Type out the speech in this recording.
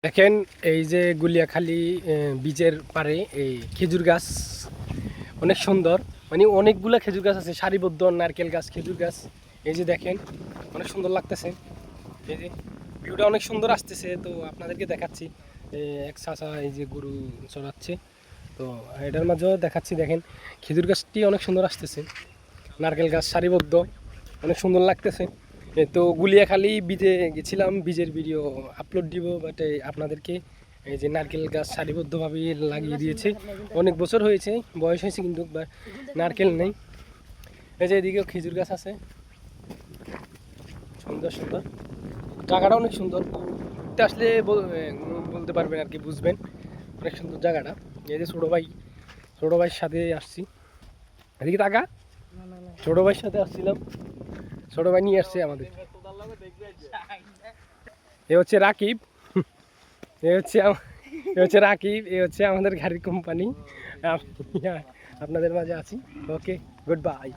দেখেন এই যে গুলিয়াখালী বীজের পারে এই খেজুর গাছ অনেক সুন্দর, মানে অনেকগুলো খেজুর গাছ আছে সারিবদ্ধ, নারকেল গাছ, খেজুর গাছ। এই যে দেখেন অনেক সুন্দর লাগতেছে, এই যে ভিউটা অনেক সুন্দর আসতেছে। তো আপনাদেরকে দেখাচ্ছি এক চাচা এই যে গরু চড়াচ্ছে, তো এটার মাঝেও দেখাচ্ছি। দেখেন খেজুর গাছটি অনেক সুন্দর আসতেছে, নারকেল গাছ সারিবদ্ধ, অনেক সুন্দর লাগতেছে। তো গুলিয়াখালী বীজে গেছিলাম, বীজের ভিডিও আপলোড দিব, বাট আপনাদেরকে এই যে নারকেল গাছ সারিবদ্ধভাবে লাগিয়ে দিয়েছে। অনেক বছর হয়েছে, বয়স হয়েছে, কিন্তু নারকেল নেই। এই যে এদিকেও খেজুর গাছ আছে, সুন্দর সুন্দর, জায়গাটা অনেক সুন্দর। ঘুরতে আসলে বলতে পারবেন আর কি, বুঝবেন অনেক সুন্দর জায়গাটা। এই যে ছোটো ভাইয়ের সাথে আসছি, এদিকে টাকা ছোটো ভাইয়ের সাথে আসছিলাম, ছোটো ভাই নিয়ে আসছে আমাদের। এ হচ্ছে রাকিব, এ হচ্ছে রাকিব, এ হচ্ছে আমাদের গাড়ির কোম্পানি। আপনাদের মাঝে আছি। ওকে, গুড বাই।